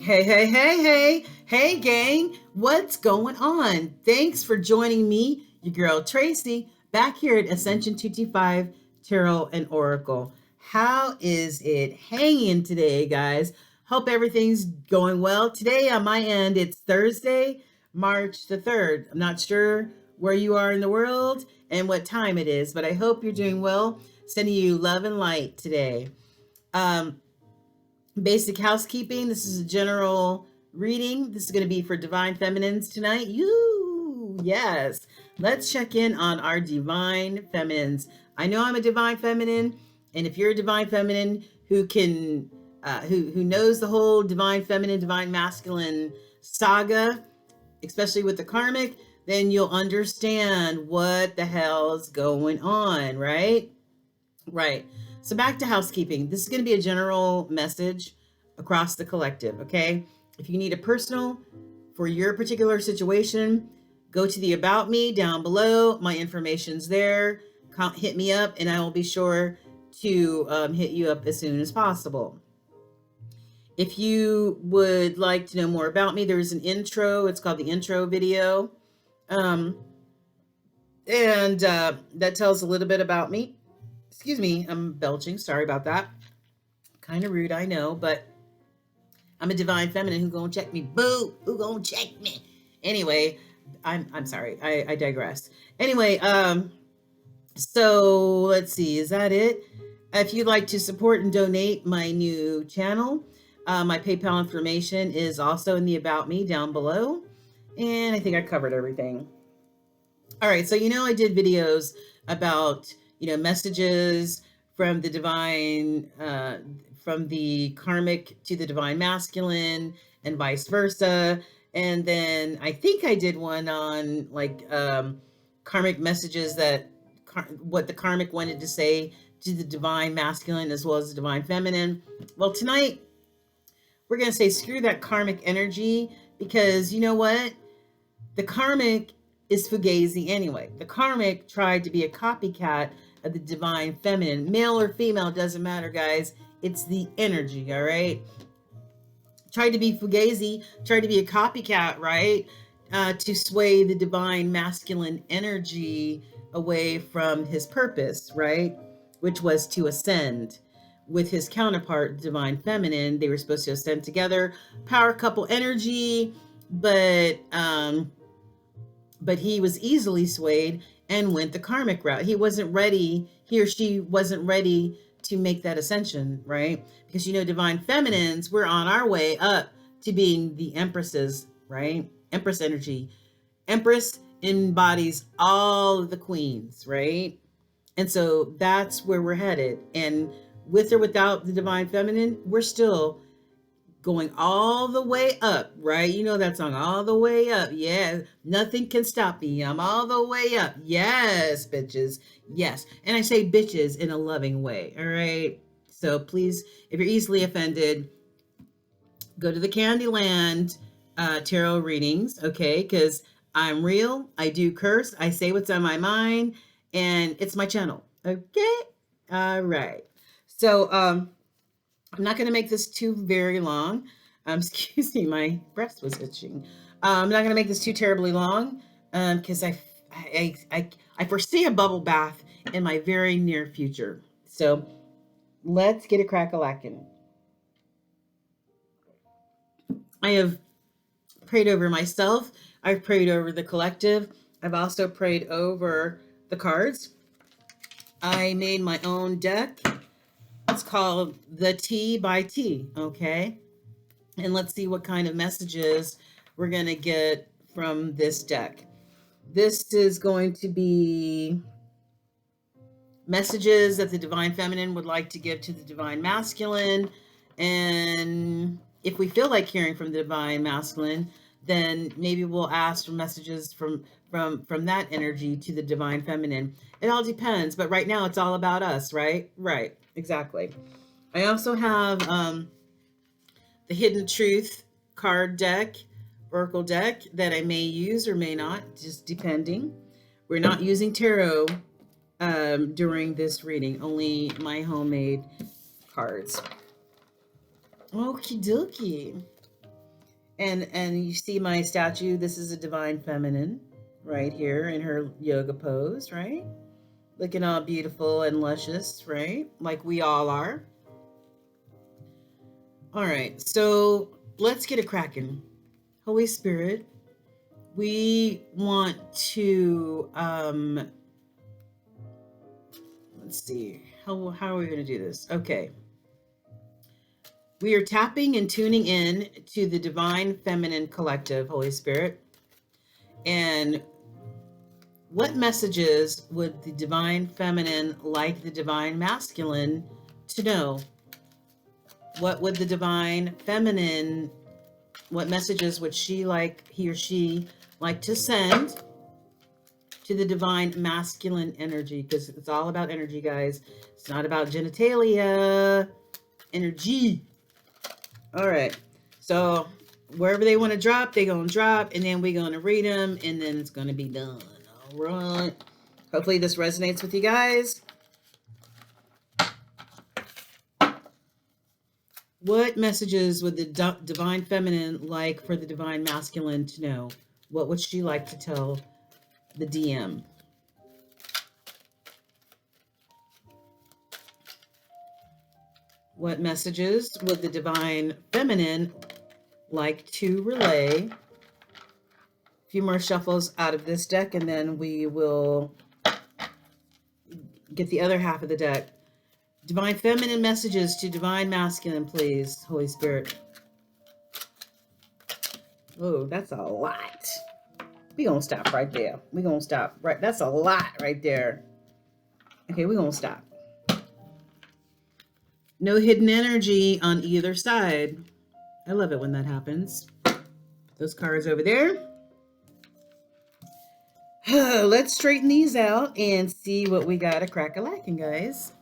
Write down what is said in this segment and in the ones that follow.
Hey, gang, what's going on? Thanks for joining me, your girl Tracy, back here at Ascension 225 Tarot and Oracle. How is it hanging today, guys? Hope everything's going well. Today, on my end, it's Thursday, March the 3rd. I'm not sure where you are in the world and what time it is, but I hope you're doing well. Sending you love and light today. Um, Basic housekeeping. This is a general reading. This is going to be for divine feminines tonight. You, yes. Let's check in on our divine feminines. I know I'm a divine feminine, and if you're a divine feminine who can, who knows the whole divine feminine, divine masculine saga, especially with the karmic, then you'll understand what the hell's going on, right? Right. So back to housekeeping. This is going to be a general message across the collective, okay? If you need a personal for your particular situation, go to the About Me down below. My information's there. Hit me up and I will be sure to hit you up as soon as possible. If you would like to know more about me, there's an intro. It's called the intro video. And that tells a little bit about me. Excuse me, I'm belching. Sorry about that. Kind of rude, I know, but I'm a divine feminine. Who gonna check me? Boo! Who gonna check me? Anyway, I'm sorry. I digress. Anyway, so let's see. Is that it? If you'd like to support and donate my new channel, my PayPal information is also in the About Me down below. And I think I covered everything. All right, so I did videos about messages from the divine, from the karmic to the divine masculine, and vice versa. And then I think I did one on like karmic messages that what the karmic wanted to say to the divine masculine as well as the divine feminine. Well, tonight we're going to say screw that karmic energy, because you know what? The karmic is fugazi anyway. The karmic tried to be a copycat of the divine feminine. Male or female, doesn't matter, guys. It's the energy, all right? Tried to be fugazi, tried to be a copycat, right? To sway the divine masculine energy away from his purpose, right? Which was to ascend with his counterpart, divine feminine. They were supposed to ascend together, power couple energy, but he was easily swayed and went the karmic route. He or she wasn't ready to make that ascension, right? Because divine feminines, we're on our way up to being the empresses, right? Empress energy. Empress embodies all of the queens, right? And so that's where we're headed. And with or without the divine feminine, we're still going all the way up, right? You know that song, all the way up. Yeah, nothing can stop me. I'm all the way up. Yes, bitches. Yes. And I say bitches in a loving way, all right? So please, if you're easily offended, go to the Candyland tarot readings, okay? Because I'm real. I do curse. I say what's on my mind, and it's my channel, okay? All right. So, I'm not going to make this too very long. Excuse me, my breast was itching. I'm not going to make this too terribly long because I foresee a bubble bath in my very near future. So let's get a crack-a-lackin'. I have prayed over myself. I've prayed over the collective. I've also prayed over the cards. I made my own deck. It's called the Tea by Tea, okay? And let's see what kind of messages we're going to get from this deck. This is going to be messages that the divine feminine would like to give to the divine masculine. And if we feel like hearing from the divine masculine, then maybe we'll ask for messages from that energy to the divine feminine. It all depends, but right now it's all about us, right? Right, exactly. I also have the Hidden Truth card deck, Oracle deck, that I may use or may not, just depending. We're not using tarot during this reading, only my homemade cards. Okie dokie. And you see my statue. This is a divine feminine right here in her yoga pose, right? Looking all beautiful and luscious, right? Like we all are. All right, so let's get it cracking. Holy Spirit, we want to let's see. How are we going to do this? Okay. We are tapping and tuning in to the divine feminine collective, Holy Spirit. And what messages would the divine feminine like the divine masculine to know? What would the divine feminine, what messages would he or she like to send to the divine masculine energy? Because it's all about energy, guys. It's not about genitalia. Energy. All right. So wherever they want to drop, they're going to drop, and then we're going to read them, and then it's going to be done. All right. Hopefully this resonates with you guys. What messages would the divine feminine like for the divine masculine to know? What would she like to tell the DM? What messages would the divine feminine like to relay? A few more shuffles out of this deck, and then we will get the other half of the deck. Divine feminine messages to divine masculine, please, Holy Spirit. Oh, that's a lot. We're going to stop right there. We're going to stop. Right, that's a lot right there. Okay, we're going to stop. No hidden energy on either side. I love it when that happens. Those cards over there. Let's straighten these out and see what we got a crack-a-lacking, guys.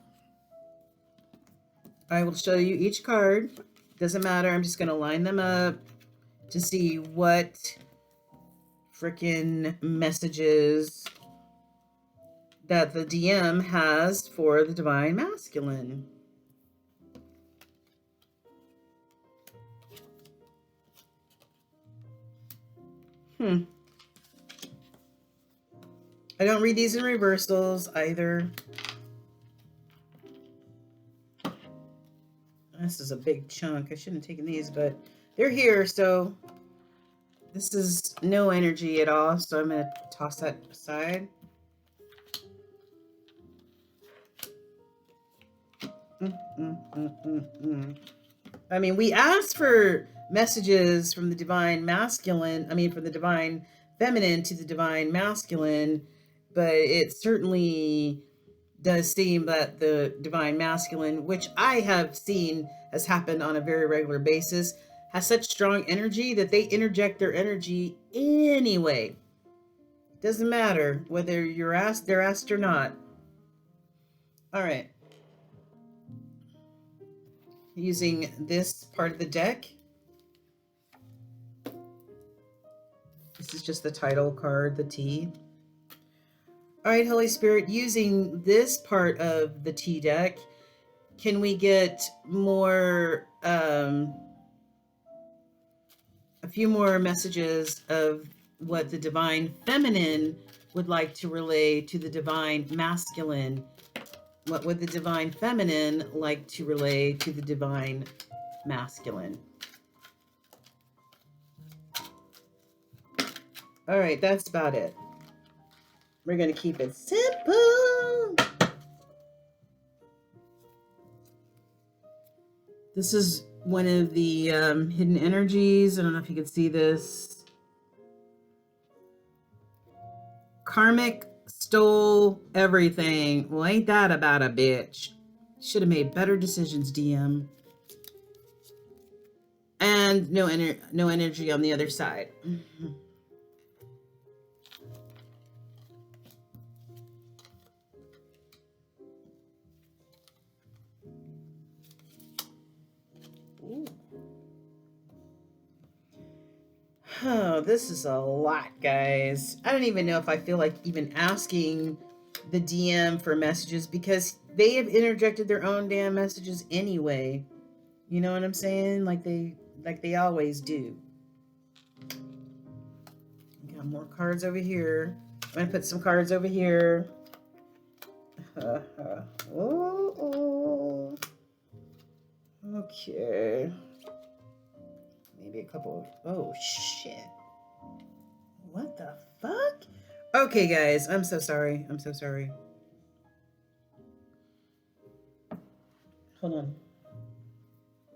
I will show you each card. Doesn't matter. I'm just going to line them up to see what freaking messages that the DM has for the divine masculine. I don't read these in reversals either. This is a big chunk. I shouldn't have taken these, but they're here, so this is no energy at all, so I'm going to toss that aside. I mean, we asked for messages from the divine masculine, from the divine feminine to the divine masculine, but it certainly does seem that the divine masculine, which I have seen has happened on a very regular basis, has such strong energy that they interject their energy anyway. Doesn't matter whether they're asked or not. All right. Using this part of the deck. This is just the title card, the T. All right, Holy Spirit, using this part of the T deck, can we get more, a few more messages of what the divine feminine would like to relay to the divine masculine? What would the divine feminine like to relay to the divine masculine? All right, that's about it. We're going to keep it simple. This is one of the hidden energies. I don't know if you can see this. Karmic stole everything. Well, ain't that about a bitch? Should have made better decisions, DM. And no energy on the other side. Oh, this is a lot, guys. I don't even know if I feel like even asking the DM for messages because they have interjected their own damn messages anyway. You know what I'm saying? Like they always do. Got more cards over here. I'm going to put some cards over here. Oh. Okay. Maybe a couple of... Oh, shit. What the fuck? Okay, guys. I'm so sorry. I'm so sorry. Hold on.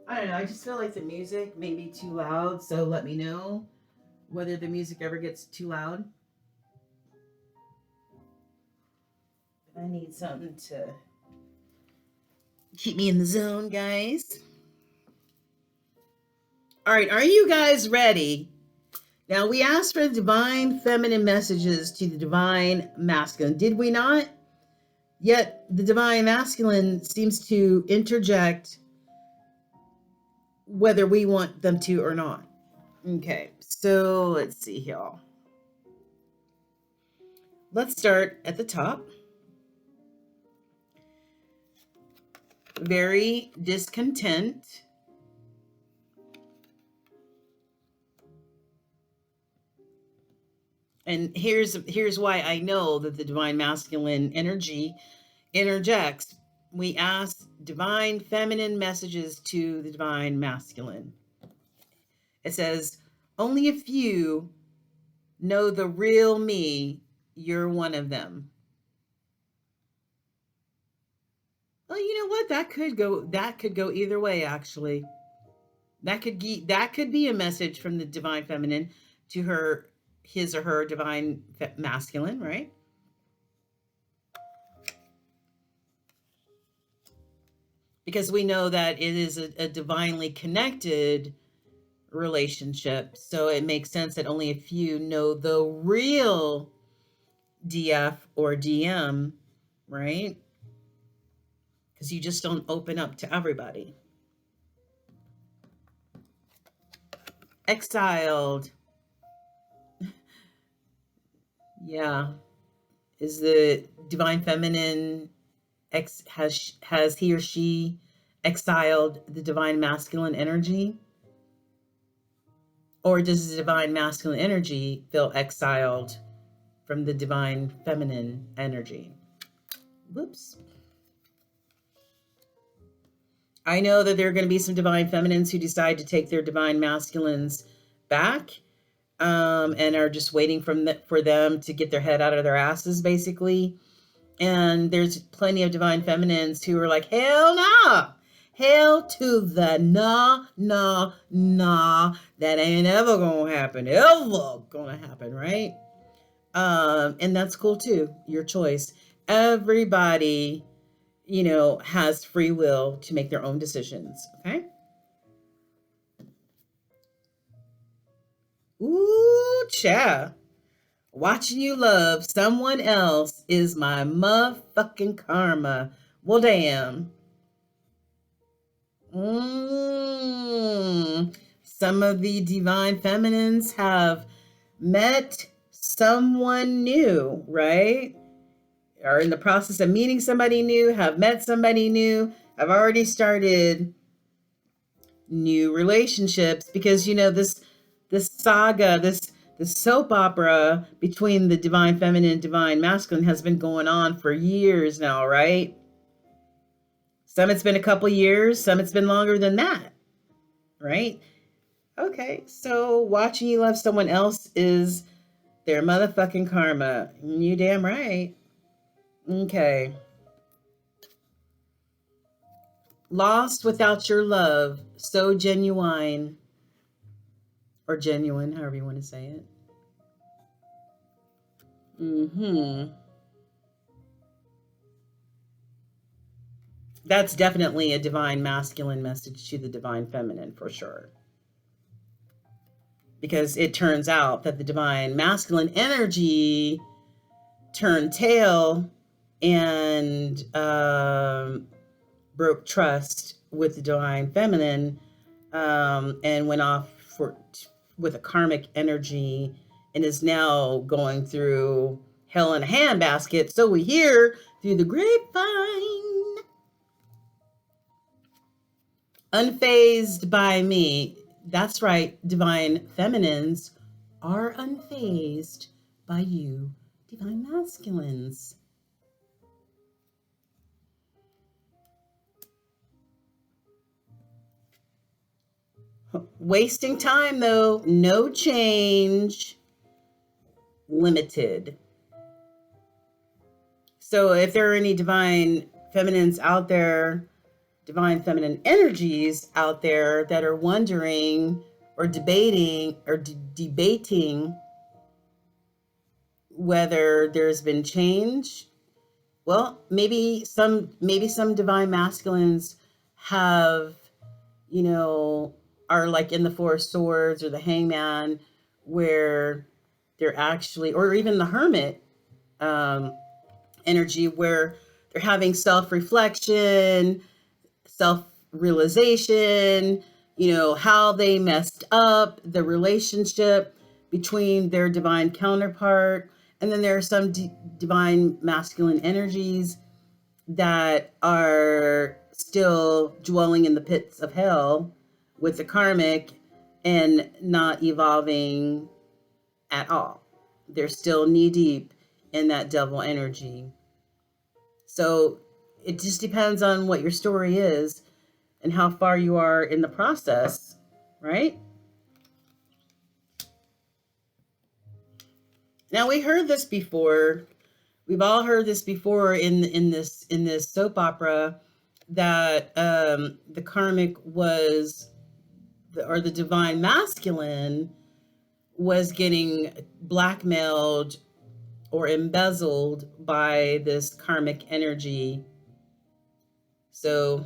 I don't know. I just feel like the music may be too loud. So let me know whether the music ever gets too loud. I need something to keep me in the zone, guys. All right, are you guys ready? Now, we asked for the divine feminine messages to the divine masculine. Did we not? Yet, the divine masculine seems to interject whether we want them to or not. Okay, so let's see here. Let's start at the top. Very discontent. And here's why I know that the divine masculine energy interjects. We ask divine feminine messages to the divine masculine. It says, only a few know the real me. You're one of them. Well, you know what? That could go either way, actually. That could be a message from the divine feminine to his or her divine masculine, right? Because we know that it is a divinely connected relationship. So it makes sense that only a few know the real DF or DM, right? Because you just don't open up to everybody. Exiled. Yeah. Is the divine feminine has he or she exiled the divine masculine energy? Or does the divine masculine energy feel exiled from the divine feminine energy? Whoops. I know that there are going to be some divine feminines who decide to take their divine masculines back, and are just waiting for them to get their head out of their asses, basically. And there's plenty of divine feminines who are like, hell no, hell to the nah, that ain't ever gonna happen, right? And that's cool too, your choice. Everybody, has free will to make their own decisions, okay? Ooh, cha. Watching you love someone else is my motherfucking karma. Well, damn. Some of the divine feminines have met someone new, right? Are in the process of meeting somebody new, have met somebody new, have already started new relationships, because this saga, this soap opera between the divine feminine and divine masculine has been going on for years now, right? Some it's been a couple years, some it's been longer than that, right? Okay, so watching you love someone else is their motherfucking karma. You damn right. Okay. Lost without your love, so genuine, or genuine, however you want to say it. That's definitely a divine masculine message to the divine feminine, for sure. Because it turns out that the divine masculine energy turned tail and broke trust with the divine feminine, and went off with a karmic energy, and is now going through hell in a handbasket. So we hear through the grapevine. Unfazed by me. That's right, divine feminines are unfazed by you, divine masculines. Wasting time though, no change, limited. So if there are any divine feminines out there, divine feminine energies out there that are wondering or debating or debating whether there's been change, well, maybe some divine masculines have, you know, are like in the Four of Swords or the Hangman, where they're actually, or even the Hermit energy, where they're having self-reflection, self-realization, you know, how they messed up the relationship between their divine counterpart. And then there are some divine masculine energies that are still dwelling in the pits of hell with the karmic and not evolving at all. They're still knee deep in that devil energy. So it just depends on what your story is and how far you are in the process, right? Now, we heard this before. We've all heard this before in this soap opera, that the karmic was, or the divine masculine was getting blackmailed or embezzled by this karmic energy. So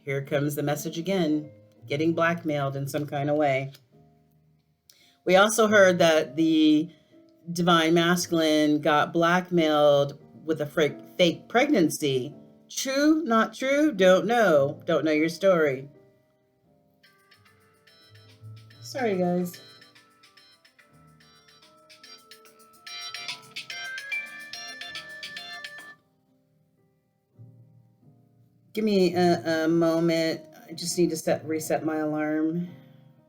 here comes the message again, getting blackmailed in some kind of way. We also heard that the divine masculine got blackmailed with a fake pregnancy. True, not true, don't know. Don't know your story. Sorry, guys. Give me a moment. I just need to reset my alarm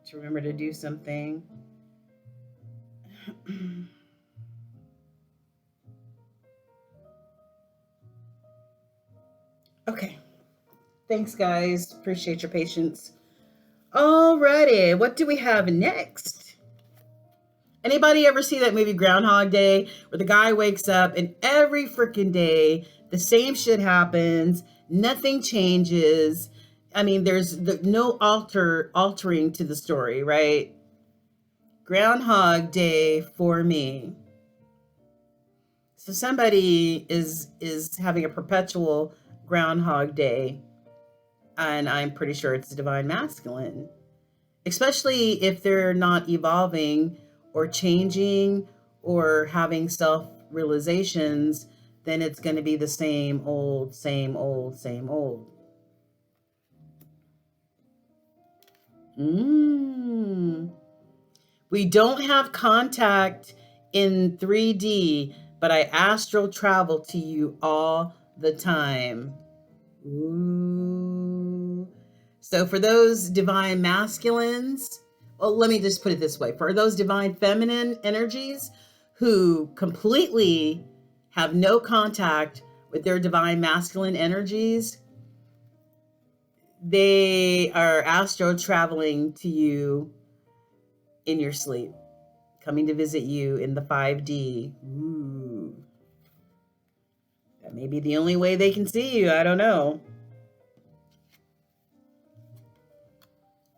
to remember to do something. Okay. Thanks, guys. Appreciate your patience. Alrighty, what do we have next? Anybody ever see that movie Groundhog Day, where the guy wakes up and every freaking day the same shit happens, nothing changes? I mean, there's no altering to the story, right? Groundhog Day for me. So somebody is having a perpetual Groundhog Day, and I'm pretty sure it's divine masculine, especially if they're not evolving or changing or having self-realizations. Then it's going to be the same old, same old, same old. We don't have contact in 3D, but I astral travel to you all the time. Ooh. So for those divine masculines, well, let me just put it this way. For those divine feminine energies who completely have no contact with their divine masculine energies, they are astro traveling to you in your sleep, coming to visit you in the 5D. Ooh. That may be the only way they can see you. I don't know.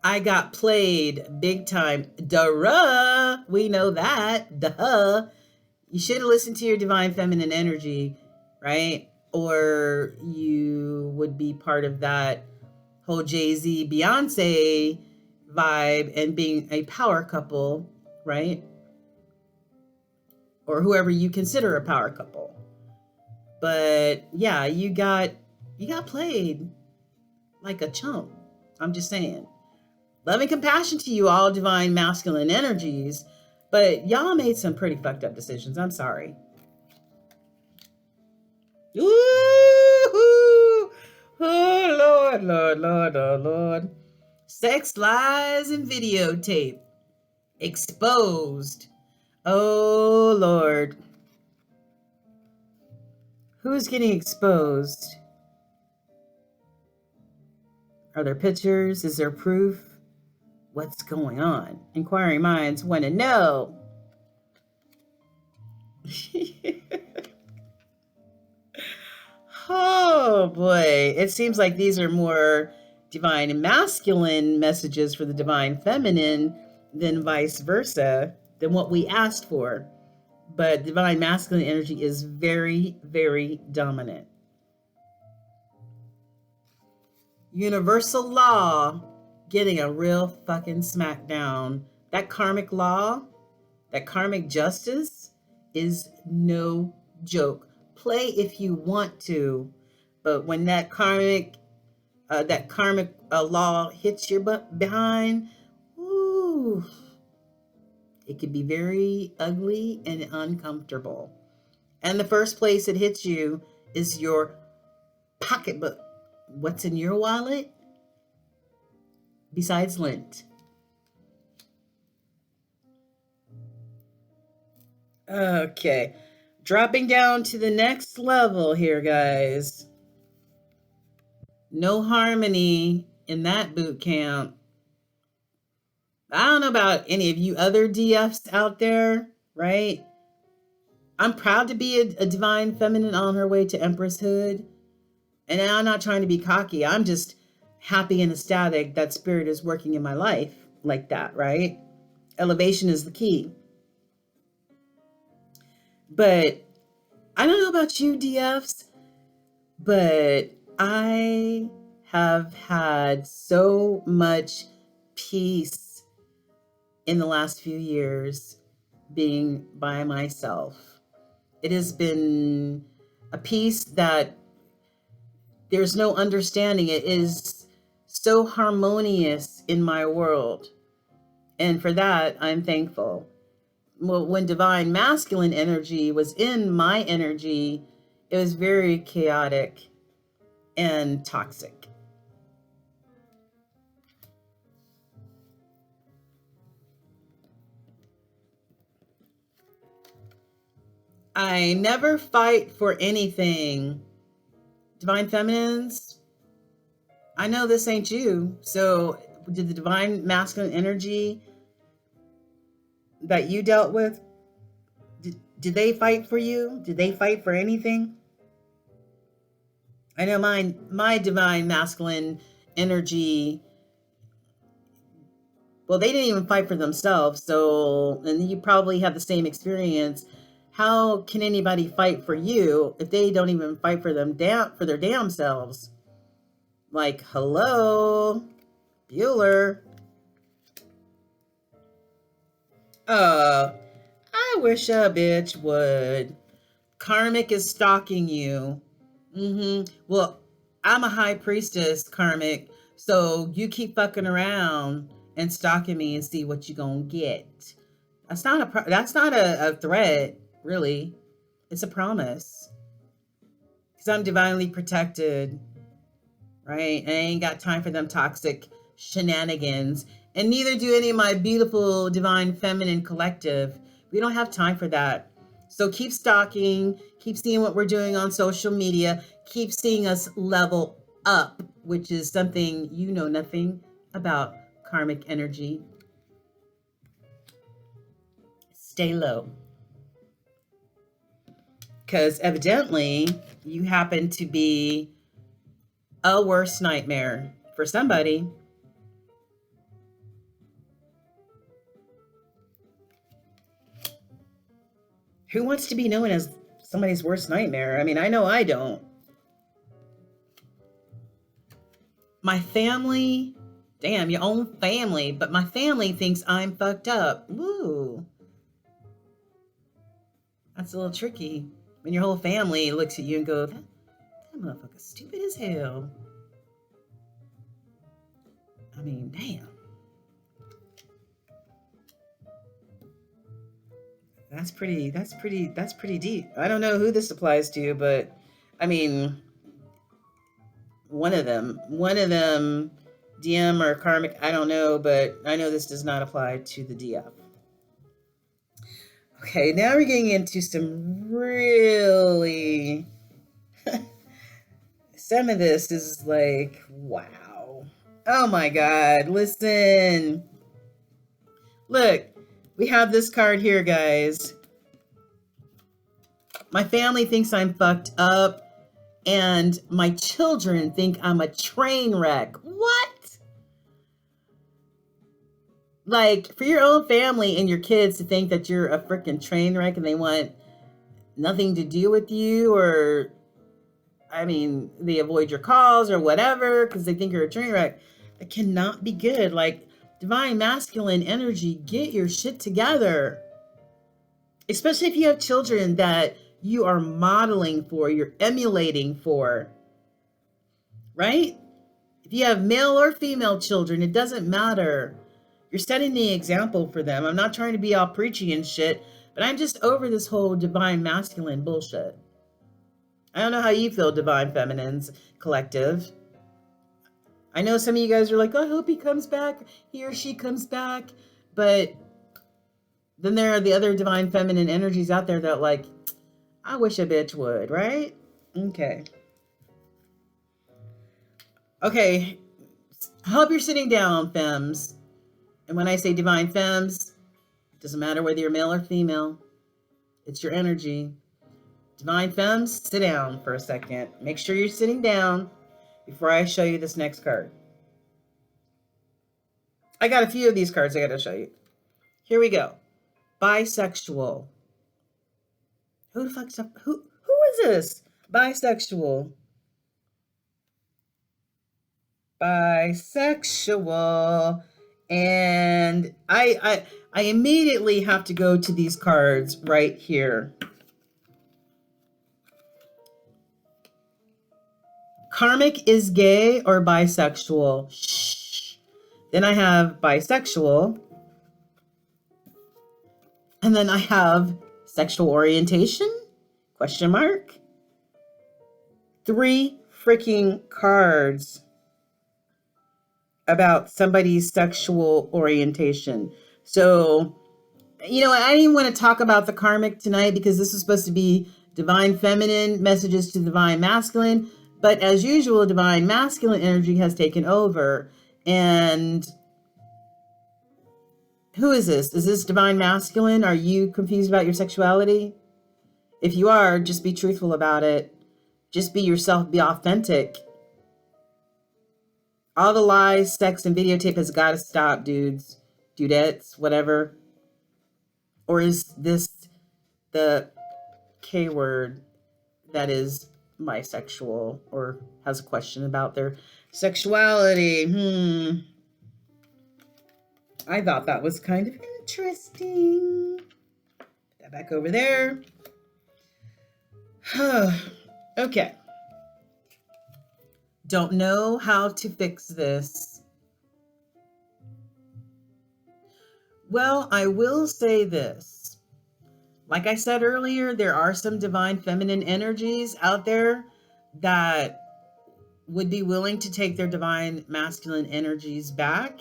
I got played big time. Duh. We know that. Duh. You should have listened to your divine feminine energy, right? Or you would be part of that whole Jay-Z Beyonce vibe and being a power couple, right? Or whoever you consider a power couple. But yeah, you got played like a chump. I'm just saying. Love and compassion to you, all divine masculine energies, but y'all made some pretty fucked up decisions. I'm sorry. Ooh, oh Lord, Lord, Lord, oh Lord. Sex, lies, and videotape exposed. Oh, Lord. Who's getting exposed? Are there pictures? Is there proof? What's going on? Inquiring minds want to know. Oh boy. It seems like these are more divine and masculine messages for the divine feminine than vice versa, than what we asked for. But divine masculine energy is very, very dominant. Universal law getting a real fucking smackdown. That karmic law, that karmic justice is no joke. Play if you want to, but when that karmic law hits your butt behind, ooh, it can be very ugly and uncomfortable. And the first place it hits you is your pocketbook. What's in your wallet besides lint? Okay, dropping down to the next level here, guys. No harmony in that boot camp. I don't know about any of you other DFs out there, right? I'm proud to be a divine feminine on her way to Empress Hood. And I'm not trying to be cocky. I'm just happy and ecstatic that spirit is working in my life like that, right? Elevation is the key. But I don't know about you, DFs, but I have had so much peace in the last few years being by myself. It has been a peace that there's no understanding. It is so harmonious in my world. And for that, I'm thankful. Well, when divine masculine energy was in my energy, it was very chaotic and toxic. I never fight for anything. Divine feminines, I know this ain't you. So, did the divine masculine energy that you dealt with, did they fight for you? Did they fight for anything? I know my divine masculine energy, well, they didn't even fight for themselves. So, and you probably have the same experience. How can anybody fight for you if they don't even fight for their damn selves? Like, hello, Bueller. I wish a bitch would. Karmic is stalking you. Well, I'm a high priestess, Karmic. So you keep fucking around and stalking me and see what you gonna get. That's not a threat, really. It's a promise. Because I'm divinely protected, right? And I ain't got time for them toxic shenanigans. And neither do any of my beautiful divine feminine collective. We don't have time for that. So keep stalking, keep seeing what we're doing on social media, keep seeing us level up, which is something you know nothing about, karmic energy. Stay low. Because evidently you happen to be a worst nightmare for somebody. Who wants to be known as somebody's worst nightmare? I mean, I know I don't. My family, damn, your own family, but my family thinks I'm fucked up. Woo. That's a little tricky. When your whole family looks at you and goes, that motherfucker's stupid as hell. I mean, damn. That's pretty deep. I don't know who this applies to, but I mean, one of them, DM or karmic, I don't know, but I know this does not apply to the DF. Okay, now we're getting into some really. Some of this is like, wow. Oh my God. Listen. Look, we have this card here, guys. My family thinks I'm fucked up, and my children think I'm a train wreck. What? Like, for your own family and your kids to think that you're a freaking train wreck and they want nothing to do with you, or, I mean, they avoid your calls or whatever because they think you're a train wreck. That cannot be good. Like, divine masculine energy, get your shit together. Especially if you have children that you are modeling for, you're emulating for, right? If you have male or female children, it doesn't matter. You're setting the example for them. I'm not trying to be all preachy and shit, but I'm just over this whole divine masculine bullshit. I don't know how you feel, divine feminines collective. I know some of you guys are like, I hope he comes back, he or she comes back. But then there are the other divine feminine energies out there that like, I wish a bitch would, right? Okay. Okay. I hope you're sitting down, femmes. And when I say divine femmes, it doesn't matter whether you're male or female. It's your energy. Divine femmes, sit down for a second. Make sure you're sitting down before I show you this next card. I got a few of these cards I got to show you. Here we go. Bisexual. Who the fuck's up? Who is this? Bisexual. Bisexual. And I immediately have to go to these cards right here. Karmic is gay or bisexual? Shh. Then I have bisexual. And then I have sexual orientation? Question mark. 3 freaking cards about somebody's sexual orientation. So, you know, I didn't want to talk about the karmic tonight because this is supposed to be divine feminine messages to divine masculine. But as usual, divine masculine energy has taken over. And who is this? Is this divine masculine? Are you confused about your sexuality? If you are, just be truthful about it. Just be yourself, be authentic. All the lies, sex, and videotape has got to stop, dudes, dudettes, whatever. Or is this the K word that is bisexual or has a question about their sexuality? I thought that was kind of interesting. Put that back over there. Okay. Don't know how to fix this. Well, I will say this. Like I said earlier, there are some divine feminine energies out there that would be willing to take their divine masculine energies back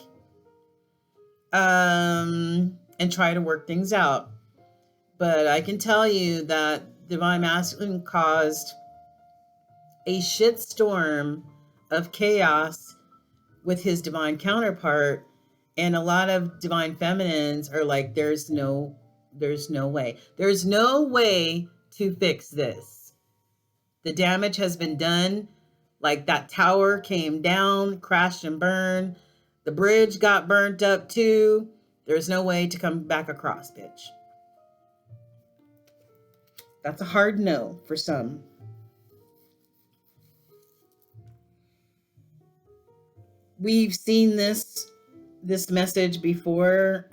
and try to work things out. But I can tell you that divine masculine caused a shitstorm of chaos with his divine counterpart, and a lot of divine feminines are like, there's no way to fix this. The damage has been done. Like, that tower came down, crashed and burned. The bridge got burnt up too. There's no way to come back across, bitch. That's a hard no for some. We've seen this message before.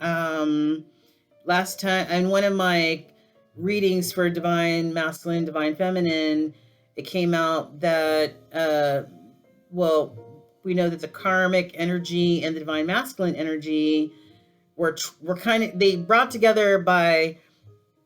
Last time, in one of my readings for divine masculine, divine feminine, it came out that, we know that the karmic energy and the divine masculine energy were kind of, they brought together by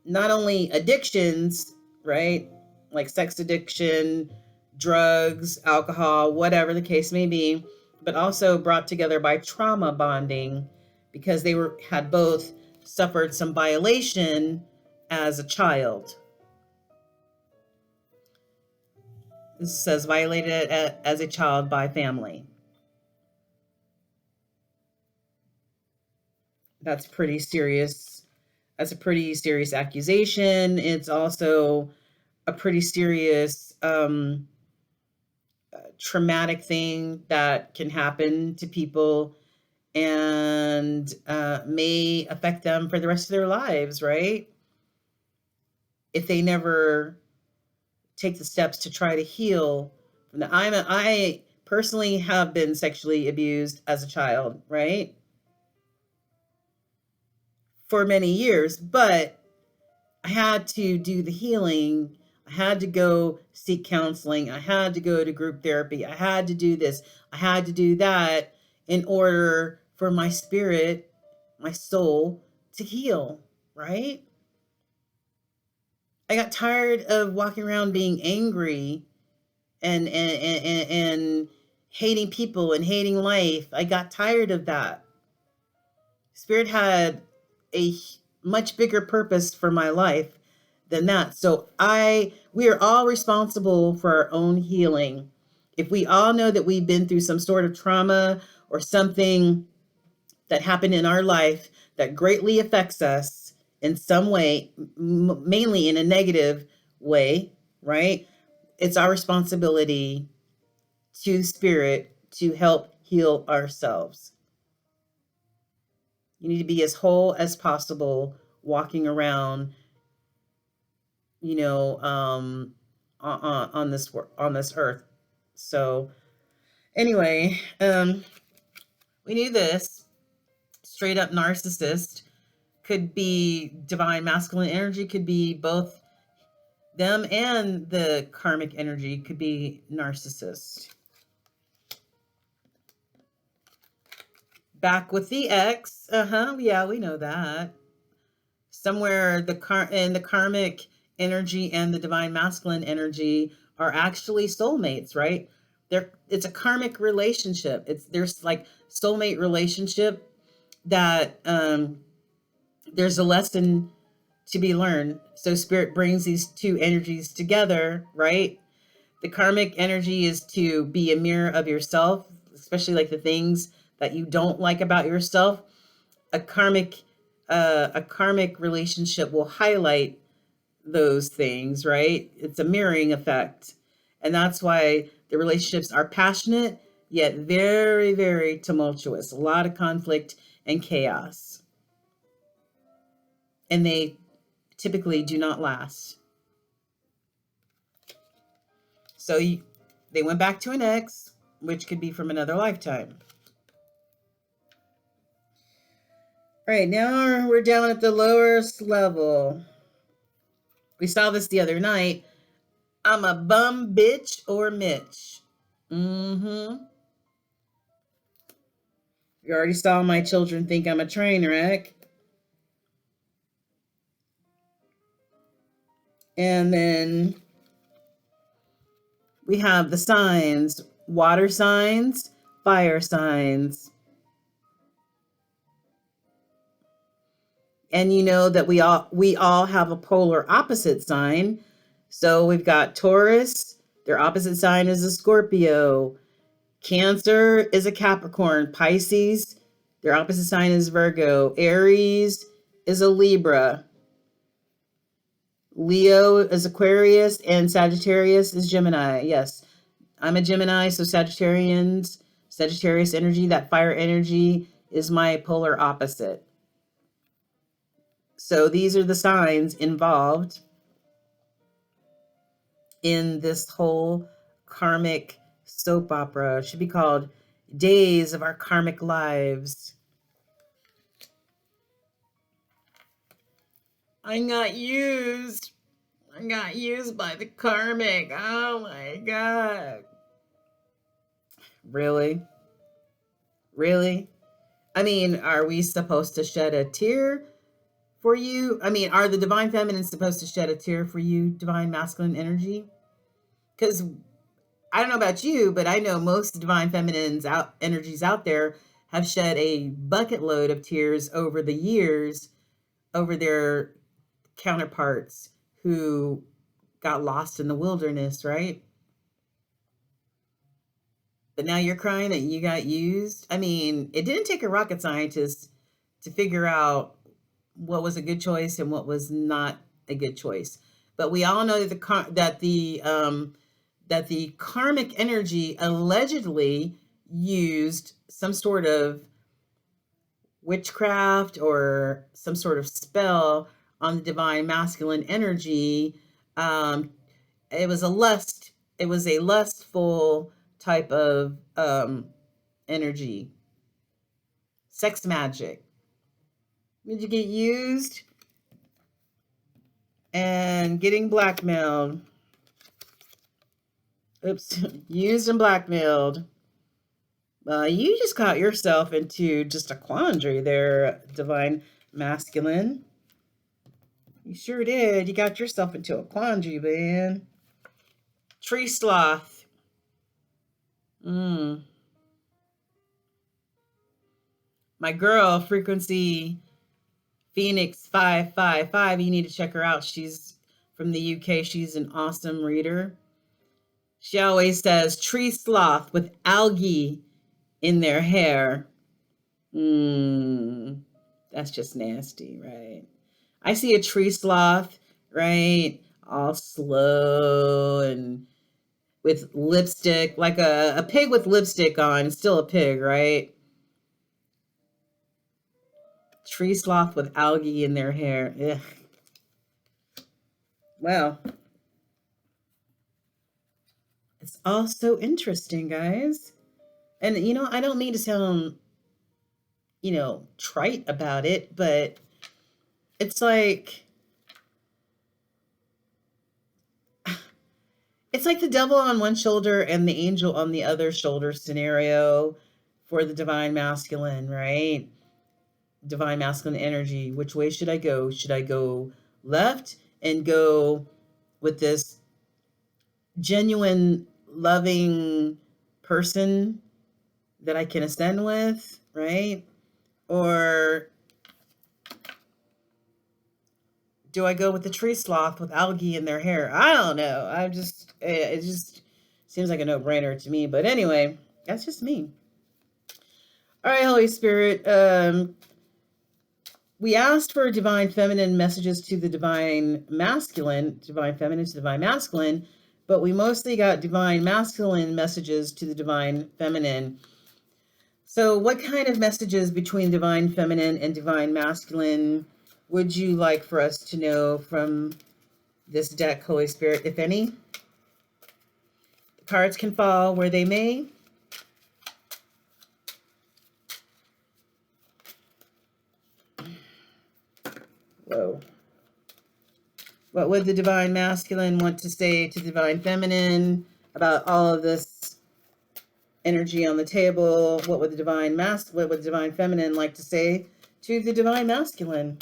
not only addictions, right? Like sex addiction, drugs, alcohol, whatever the case may be, but also brought together by trauma bonding, because they had both suffered some violation as a child. This says violated as a child by family. That's pretty serious. That's a pretty serious accusation. It's also a pretty serious traumatic thing that can happen to people and may affect them for the rest of their lives, right? If they never take the steps to try to heal from the, I personally have been sexually abused as a child, right? For many years, but I had to do the healing. I had to go seek counseling. I had to go to group therapy. I had to do this. I had to do that in order for my spirit, my soul to heal, right? I got tired of walking around being angry and hating people and hating life. I got tired of that. Spirit had a much bigger purpose for my life than that. So we are all responsible for our own healing. If we all know that we've been through some sort of trauma or something that happened in our life that greatly affects us in some way, mainly in a negative way, right? It's our responsibility to spirit to help heal ourselves. You need to be as whole as possible walking around, on this earth. So anyway, we knew this. Straight up narcissist could be divine masculine energy, could be both them, and the karmic energy could be narcissist. Back with the X. Yeah, we know that. Somewhere in the karmic energy and the divine masculine energy are actually soulmates, right? It's a karmic relationship. There's like soulmate relationship that there's a lesson to be learned. So spirit brings these two energies together, right? The karmic energy is to be a mirror of yourself, especially like the things that you don't like about yourself. A karmic relationship will highlight those things, right? It's a mirroring effect. And that's why the relationships are passionate, yet very, very tumultuous. A lot of conflict and chaos. And they typically do not last. So they went back to an ex, which could be from another lifetime. All right, now we're down at the lowest level. We saw this the other night. I'm a bum bitch or Mitch. You already saw my children think I'm a train wreck. And then we have the signs: water signs, fire signs. And you know that we all have a polar opposite sign. So we've got Taurus, their opposite sign is a Scorpio. Cancer is a Capricorn. Pisces, their opposite sign is Virgo. Aries is a Libra. Leo is Aquarius, and Sagittarius is Gemini. Yes, I'm a Gemini, so Sagittarius energy, that fire energy, is my polar opposite. So these are the signs involved in this whole karmic soap opera. It should be called Days of Our Karmic Lives. I got used. I got used by the karmic. Oh my God. Really? Really? I mean, are we supposed to shed a tear for you? I mean, are the divine feminines supposed to shed a tear for you, divine masculine energy? Because I don't know about you, but I know most divine feminines energies out there have shed a bucket load of tears over the years, over their counterparts who got lost in the wilderness, right? But now you're crying that you got used. I mean, it didn't take a rocket scientist to figure out what was a good choice and what was not a good choice. But we all know that the karmic energy allegedly used some sort of witchcraft or some sort of spell on the divine masculine energy. Um, it was a lust. It was a lustful type of energy, sex magic. Did you get used and getting blackmailed? Oops, used and blackmailed. You just got yourself into just a quandary there, divine masculine. You sure did. You got yourself into a quandary, man. Tree sloth. My girl, frequency Phoenix 555. You need to check her out. She's from the UK. She's an awesome reader. She always says tree sloth with algae in their hair. That's just nasty, right? I see a tree sloth, right? All slow and with lipstick, like a pig with lipstick on, still a pig, right? Tree sloth with algae in their hair. Ugh. Well, it's all so interesting, guys. And, I don't mean to sound, trite about it, but it's like, the devil on one shoulder and the angel on the other shoulder scenario for the divine masculine, right? Divine masculine energy. Which way should I go? Should I go left and go with this genuine, loving person that I can ascend with, right? Or do I go with the tree sloth with algae in their hair? I don't know. It just seems like a no-brainer to me. But anyway, that's just me. All right, Holy Spirit. We asked for divine feminine messages to the divine masculine, divine feminine to divine masculine, but we mostly got divine masculine messages to the divine feminine. So what kind of messages between divine feminine and divine masculine would you like for us to know from this deck, Holy Spirit, if any? The cards can fall where they may. Whoa. What would the divine masculine want to say to divine feminine about all of this energy on the table? What would the divine feminine like to say to the divine masculine?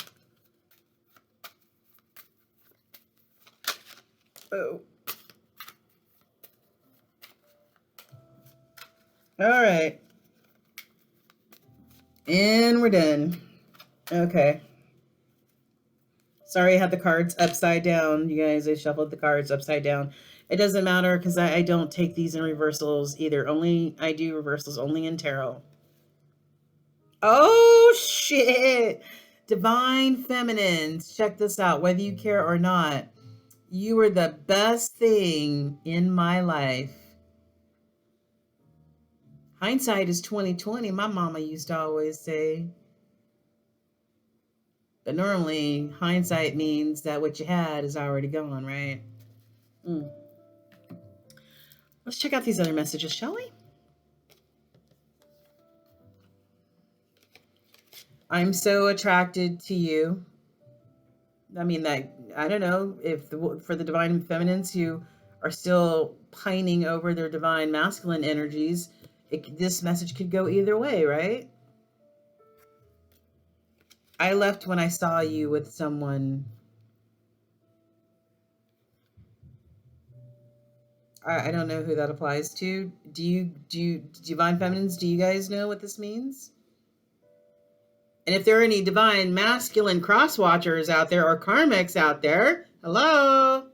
Oh. All right. And we're done. Okay. Sorry I had the cards upside down. You guys, I shuffled the cards upside down. It doesn't matter because I don't take these in reversals either. I do reversals only in tarot. Oh, shit. Divine feminines. Check this out. Whether you care or not, you were the best thing in my life. Hindsight is 2020. My mama used to always say. But normally, hindsight means that what you had is already gone, right? Let's check out these other messages, shall we? I'm so attracted to you. I mean, I don't know if for the divine feminines who are still pining over their divine masculine energies, this message could go either way, right? I left when I saw you with someone. I don't know who that applies to. Do you divine feminines, do you guys know what this means? And if there are any divine masculine cross watchers out there or karmics out there, hello.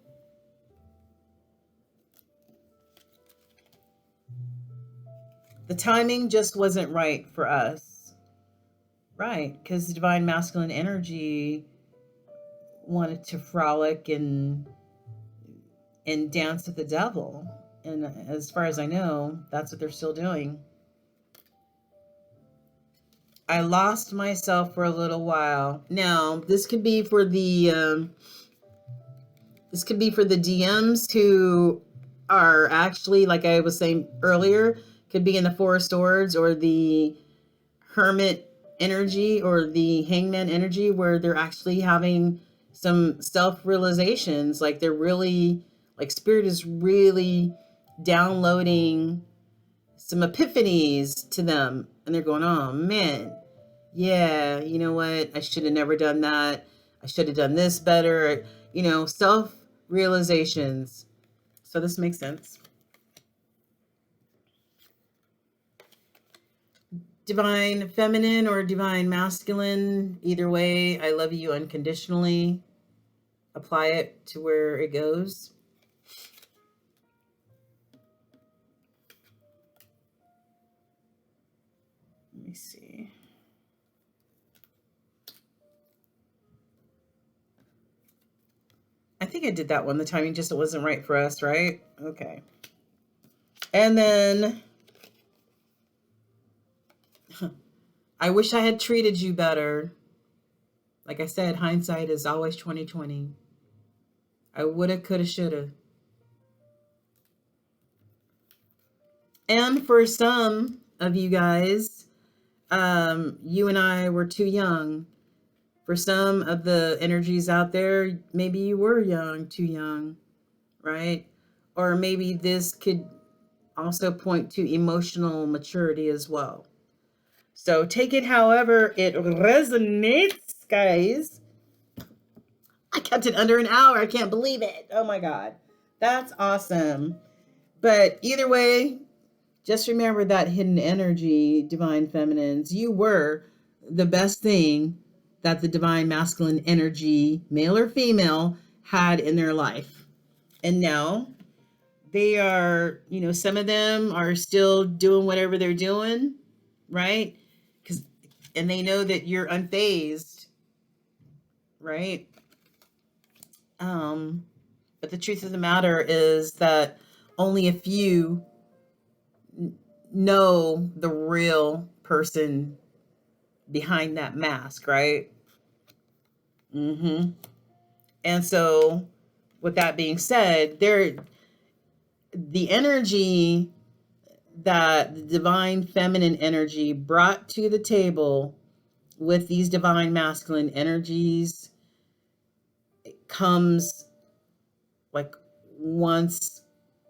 The timing just wasn't right for us. Right, because the divine masculine energy wanted to frolic and dance with the devil. And as far as I know, that's what they're still doing. I lost myself for a little while. Now, this could be for the DMs who are actually, like I was saying earlier, could be in the Four of Swords or the Hermit energy or the Hangman energy, where they're actually having some self-realizations. Like they're really, like Spirit is really downloading some epiphanies to them. And they're going, oh man, yeah, you know what? I should have never done that. I should have done this better. You know, self-realizations. So this makes sense. Divine feminine or divine masculine, either way, I love you unconditionally. Apply it to where it goes. Let me see. I think I did that one. The timing just wasn't right for us, right? Okay. And then I wish I had treated you better. Like I said, hindsight is always 2020. I woulda, coulda, shoulda. And for some of you guys, you and I were too young. For some of the energies out there, maybe you were young, too young, right? Or maybe this could also point to emotional maturity as well. So take it however it resonates, guys. I kept it under an hour. I can't believe it. Oh my God. That's awesome. But either way, just remember that hidden energy, divine feminines. You were the best thing that the divine masculine energy, male or female, had in their life. And now they are, you know, some of them are still doing whatever they're doing, right? And they know that you're unfazed, right? But the truth of the matter is that only a few know the real person behind that mask, right? And so, with that being said, the energy that the divine feminine energy brought to the table with these divine masculine energies, it comes like once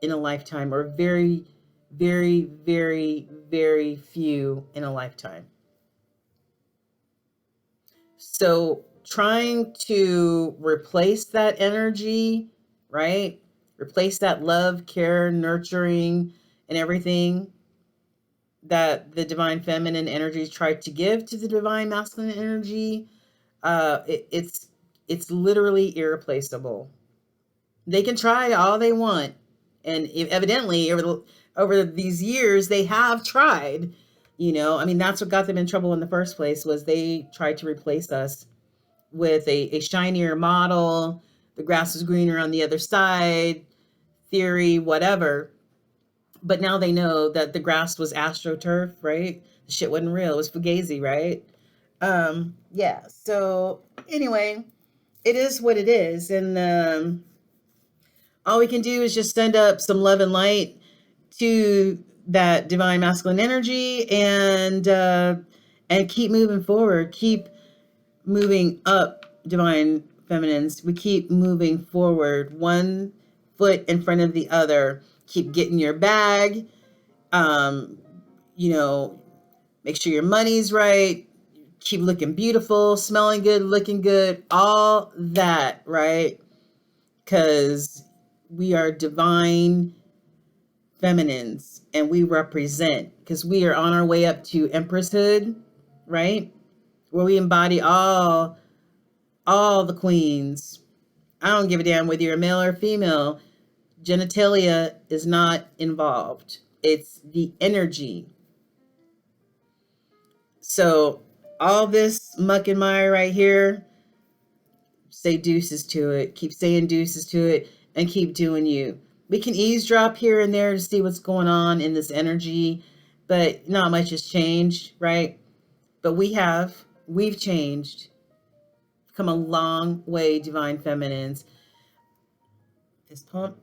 in a lifetime, or very, very, very, very few in a lifetime. So trying to replace that energy, right? Replace that love, care, nurturing, and everything that the divine feminine energies tried to give to the divine masculine energy, it's literally irreplaceable. They can try all they want, and evidently over these years they have tried. You know, I mean, that's what got them in trouble in the first place, was they tried to replace us with a shinier model. The grass is greener on the other side theory, whatever. But now they know that the grass was astroturf, right? The shit wasn't real. It was fugazi, right? Yeah. So anyway, it is what it is. And all we can do is just send up some love and light to that divine masculine energy, and keep moving forward. Keep moving up, divine feminines. We keep moving forward, one foot in front of the other. Keep getting your bag. You know, make sure your money's right. Keep looking beautiful, smelling good, looking good, all that, right? Because we are divine feminines, and we represent, because we are on our way up to empresshood, right? where we embody all the queens. I don't give a damn whether you're a male or female. Genitalia is not involved. It's the energy. So all this muck and mire right here, say deuces to it. Keep saying deuces to it and keep doing you. We can eavesdrop here and there to see what's going on in this energy, but not much has changed, right? But we've changed, come a long way, divine feminines. Fist pump,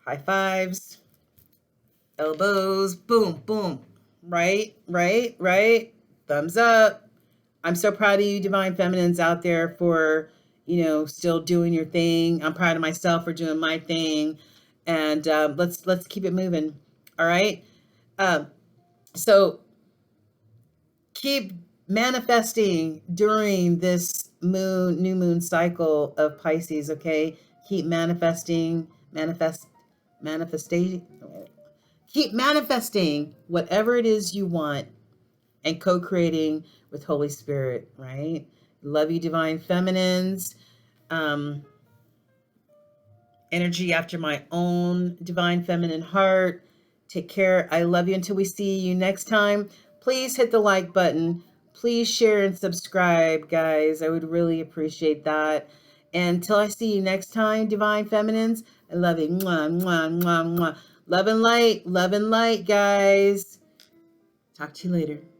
high fives, elbows, boom, boom, right, right, right, thumbs up. I'm so proud of you, divine feminines out there, for, still doing your thing. I'm proud of myself for doing my thing, and let's keep it moving. All right. Um, so keep manifesting during this new moon cycle of Pisces. Okay, keep manifesting. Keep manifesting whatever it is you want and co-creating with Holy Spirit, right? Love you, divine feminines. Energy after my own divine feminine heart. Take care. I love you until we see you next time. Please hit the like button. Please share and subscribe, guys. I would really appreciate that. And until I see you next time, divine feminines, I love you. Mwah, mwah, mwah, mwah. Love and light, guys. Talk to you later.